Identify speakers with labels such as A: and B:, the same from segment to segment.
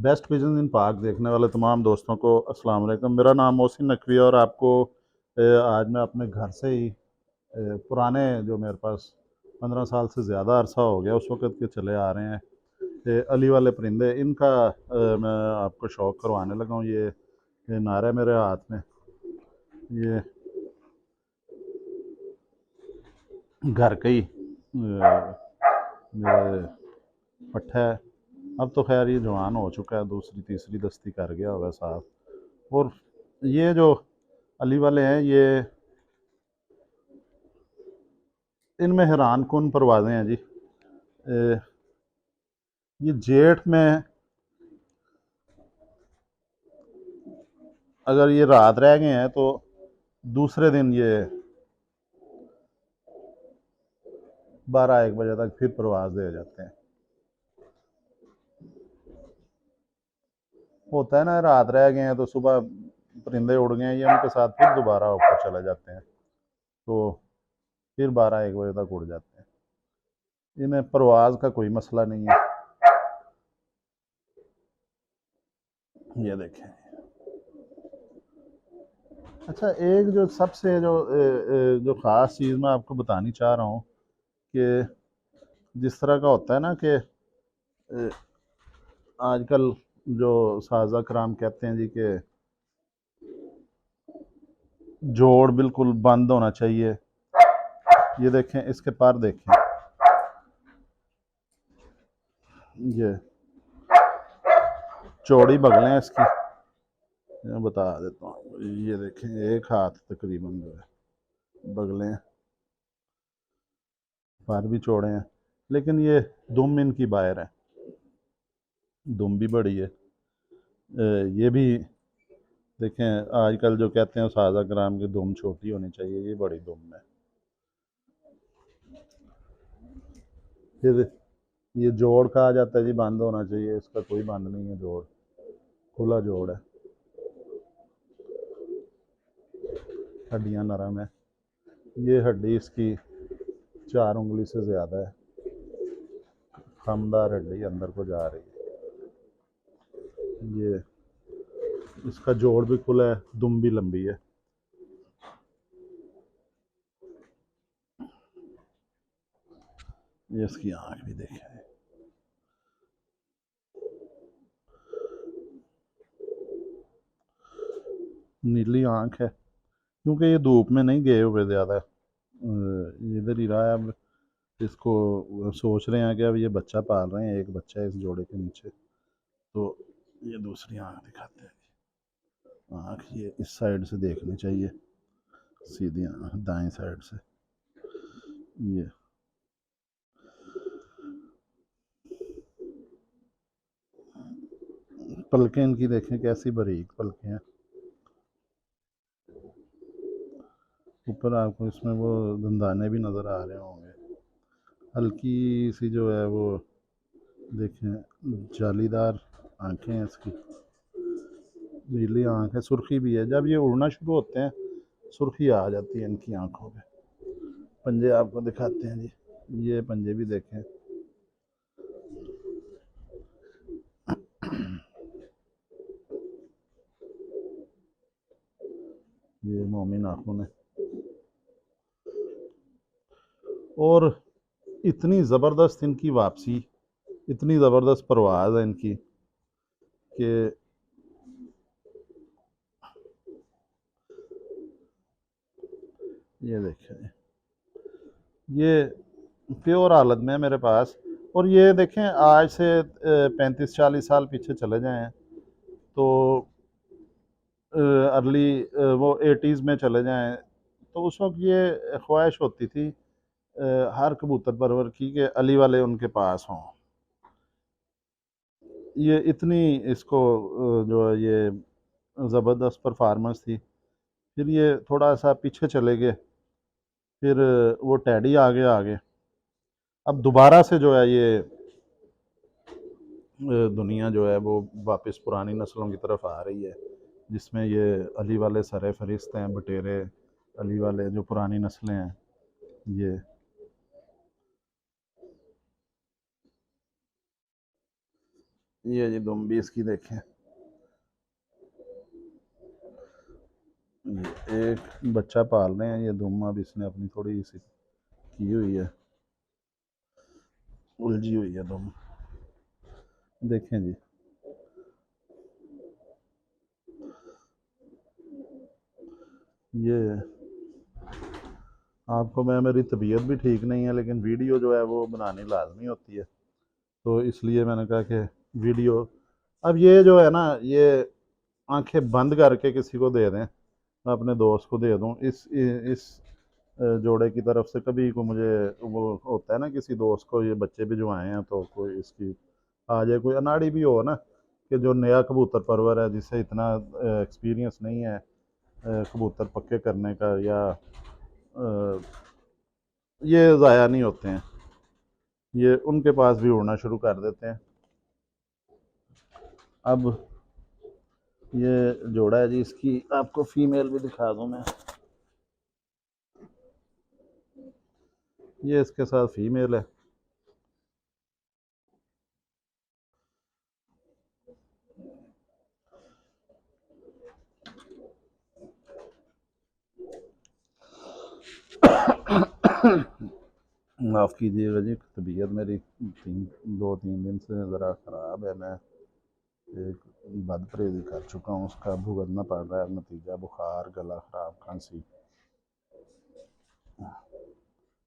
A: Best pigeon इन park देखने वाले तमाम दोस्तों को अस्सलाम वालेकुम। मेरा नाम मोहसिन नकवी है और आपको आज मैं अपने घर से ही पुराने जो मेरे पास 15 साल से ज़्यादा अरसा हो गया उस वक़्त के चले आ रहे हैं अली वाले परिंदे इनका मैं आपको शौक़ करवाने लगा हूँ। ये नारा है मेरे हाथ में। ये घर का ही मेरे पट्ठा है। अब तो खैर ये जवान हो चुका है, दूसरी तीसरी दस्ती कर गया होगा साहब। और ये जो अली वाले हैं ये इनमें हैरान कुन परवाज़ें हैं जी। ये जेठ में अगर ये रात रह गए हैं तो दूसरे दिन ये 12-1 बजे तक फिर परवाज़ दे जाते हैं। होता है ना, रात रह गए हैं तो सुबह परिंदे उड़ गए हैं, ये उनके साथ फिर दोबारा ऊपर चले जाते हैं, तो फिर 12-1 बजे तक उड़ जाते हैं। इन्हें परवाज़ का कोई मसला नहीं है। ये देखें। अच्छा, एक जो सबसे जो ख़ास चीज़ मैं आपको बतानी चाह रहा हूँ कि जिस तरह का होता है ना कि आजकल जो साजा कराम कहते हैं जी कि जोड़ बिल्कुल बंद होना चाहिए। ये देखें, इसके पर देखें, ये चौड़ी बगलें हैं इसकी। मैं बता देता हूँ, ये देखें, एक हाथ तकरीबन जो है बगलें, पर भी चौड़े हैं, लेकिन ये दुम इनकी बाहर है। दुम भी बड़ी है। ये भी देखें, आजकल जो कहते हैं सादा ग्राम की दुम छोटी होनी चाहिए, ये बड़ी दुम है। फिर ये जोड़ कहा जाता है जी, बंद होना चाहिए, इसका कोई बंद नहीं है, जोड़ खुला जोड़ है। हड्डियाँ नरम है। ये हड्डी इसकी 4 उंगली से ज़्यादा है, खमदार हड्डी अंदर को जा रही है। ये इसका जोड़ भी खुला है, दुम भी लंबी है। ये इसकी आँख भी देखें, नीली आँख है, क्योंकि ये धूप में नहीं गए हुए ज़्यादा, इधर ही रहा है। अब इसको सोच रहे हैं कि अब ये बच्चा पाल रहे हैं, एक बच्चा है इस जोड़े के नीचे, तो ये दूसरी आँख दिखाते हैं। आँख ये इस साइड से देखनी चाहिए, सीधी आँख दाएं साइड से। ये पलकें इनकी देखें, कैसी बारीक पलकें हैं। ऊपर आपको इसमें वो दंदाने भी नज़र आ रहे होंगे। हल्की सी जो है वो देखें, जालीदार आंखें हैं इसकी, नीली आँख है, सुर्खी भी है। जब ये उड़ना शुरू होते हैं सुर्खी आ जाती है इनकी आँखों पे। पंजे आपको दिखाते हैं जी, ये पंजे भी देखें। ये मोमी नाखून है। और इतनी ज़बरदस्त इनकी वापसी, इतनी ज़बरदस्त परवाज़ है इनकी कि ये देखें, ये प्योर हालत में है मेरे पास। और ये देखें, आज से 35-40 साल पीछे चले जाएं तो अर्ली वो 80s में चले जाएं, तो उस वक्त ये ख्वाहिश होती थी हर कबूतर परवर की कि अली वाले उनके पास हों। ये इतनी इसको जो है ये ज़बरदस्त परफार्मेंस थी। फिर ये थोड़ा सा पीछे चले गए, फिर वो टैडी आगे अब दोबारा से जो है ये दुनिया जो है वो वापस पुरानी नस्लों की तरफ आ रही है, जिसमें ये अली वाले सरे फरिश्त हैं, बटेरे अली वाले जो पुरानी नस्लें हैं। ये ये जी दुम भी इसकी देखें, ये एक बच्चा पाल रहे हैं ये दुम, अब इसने अपनी थोड़ी सी की हुई है, उलझी हुई है दुम, देखें जी। ये आपको मेरी तबीयत भी ठीक नहीं है, लेकिन वीडियो जो है वो बनानी लाजमी होती है, तो इसलिए मैंने कहा कि वीडियो, अब ये जो है ना, ये आंखें बंद करके किसी को दे दें, मैं अपने दोस्त को दे दूं, इस जोड़े की तरफ से कभी को मुझे वो होता है ना, किसी दोस्त को ये बच्चे भी जो आए हैं तो कोई इसकी आ जाए, कोई अनाड़ी भी हो ना, कि जो नया कबूतर परवर है जिससे इतना एक्सपीरियंस नहीं है कबूतर पक्के करने का, या अ, ये ज़ाया नहीं होते हैं, ये उनके पास भी उड़ना शुरू कर देते हैं। अब ये जोड़ा है जी, इसकी आपको फीमेल भी दिखा दूं मैं, ये इसके साथ फीमेल है। माफ़ कीजिएगा जी, तबीयत मेरी 2-3 दिन से ज़रा ख़राब है, मैं एक बद परहेज़ी कर चुका हूँ, उसका भुगतना पड़ रहा है नतीजा, बुखार, गला ख़राब, खांसी।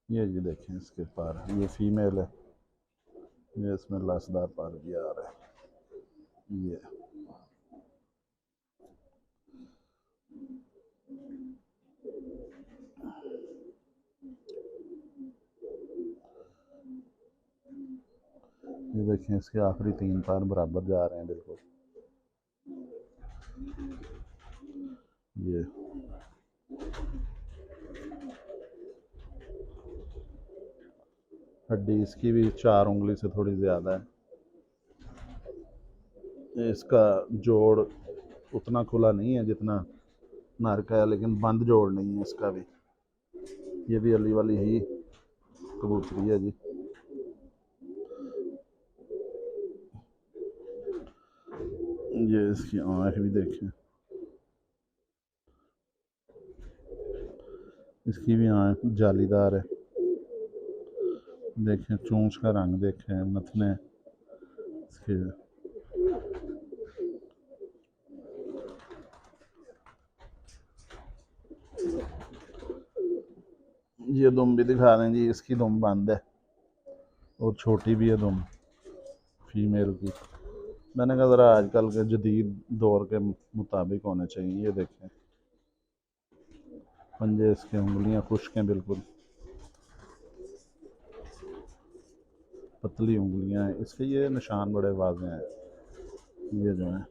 A: ये जी देखें इसके पर, ये फीमेल है, ये इसमें लसदार पर भी आ रहा है। ये देखें इसके आखिरी 3 पर बराबर जा रहे हैं बिल्कुल। ये हड्डी इसकी भी 4 उंगली से थोड़ी ज़्यादा है, इसका जोड़ उतना खुला नहीं है जितना नर का है, लेकिन बंद जोड़ नहीं है इसका भी। ये भी अली वाली ही कबूतरी है जी। ये इसकी आँख भी देखें, इसकी भी आँख जालीदार है, देखें चोंच का रंग देखें, नथने इसके। ये दुम भी दिखा दें जी, इसकी दुम बंद है और छोटी भी है दुम फीमेल की। मैंने कहा ज़रा आजकल के जदीद दौर के मुताबिक होने चाहिए। ये देखें पंजे इसके, उंगलियां खुश्क हैं बिल्कुल, पतली उंगलियां हैं इसके, ये निशान बड़े वाज़ेह हैं ये जो हैं।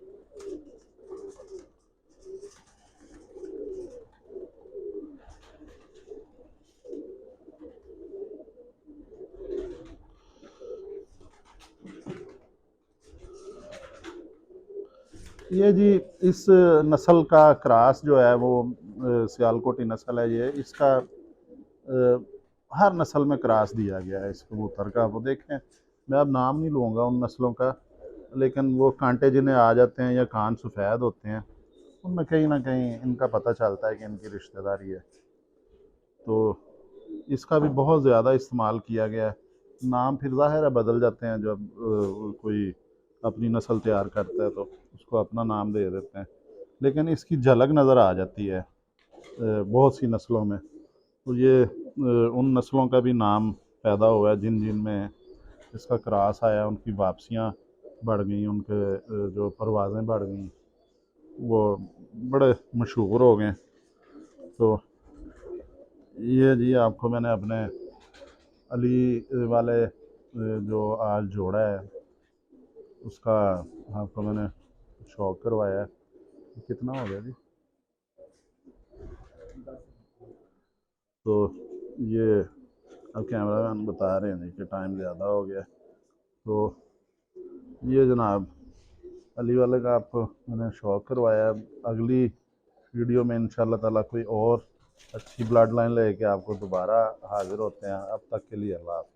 A: ये जी इस नस्ल का क्रॉस जो है वो सियालकोटी नस्ल है, ये इसका हर नस्ल में क्रॉस दिया गया है इस कबूतर का। वो देखें, मैं अब नाम नहीं लूँगा उन नस्लों का, लेकिन वो कांटे जिन्हें आ जाते हैं या कान सफ़ेद होते हैं, उनमें कहीं ना कहीं इनका पता चलता है कि इनकी रिश्तेदारी है। तो इसका भी बहुत ज़्यादा इस्तेमाल किया गया है। नाम फिर ज़ाहिर है बदल जाते हैं, जब कोई अपनी नस्ल तैयार करता है तो उसको अपना नाम दे देते हैं, लेकिन इसकी झलक नज़र आ जाती है बहुत सी नस्लों में। तो ये उन नस्लों का भी नाम पैदा हुआ है जिन जिन में इसका क्रॉस आया, उनकी वापसियाँ बढ़ गई, उनके जो परवाज़ें बढ़ गई, वो बड़े मशहूर हो गए। तो ये जी आपको मैंने अपने अली वाले जो आज जोड़ा है उसका आपको मैंने शौक करवाया है। कितना हो गया जी? तो ये अब कैमरा मैन बता रहे हैं कि टाइम ज़्यादा हो गया, तो ये जनाब अली वाले का आपको मैंने शौक करवाया। अगली वीडियो में इंशाल्लाह ताला कोई और अच्छी ब्लड लाइन लेके आपको दोबारा हाजिर होते हैं। अब तक के लिए अल्लाह हाफ़िज़।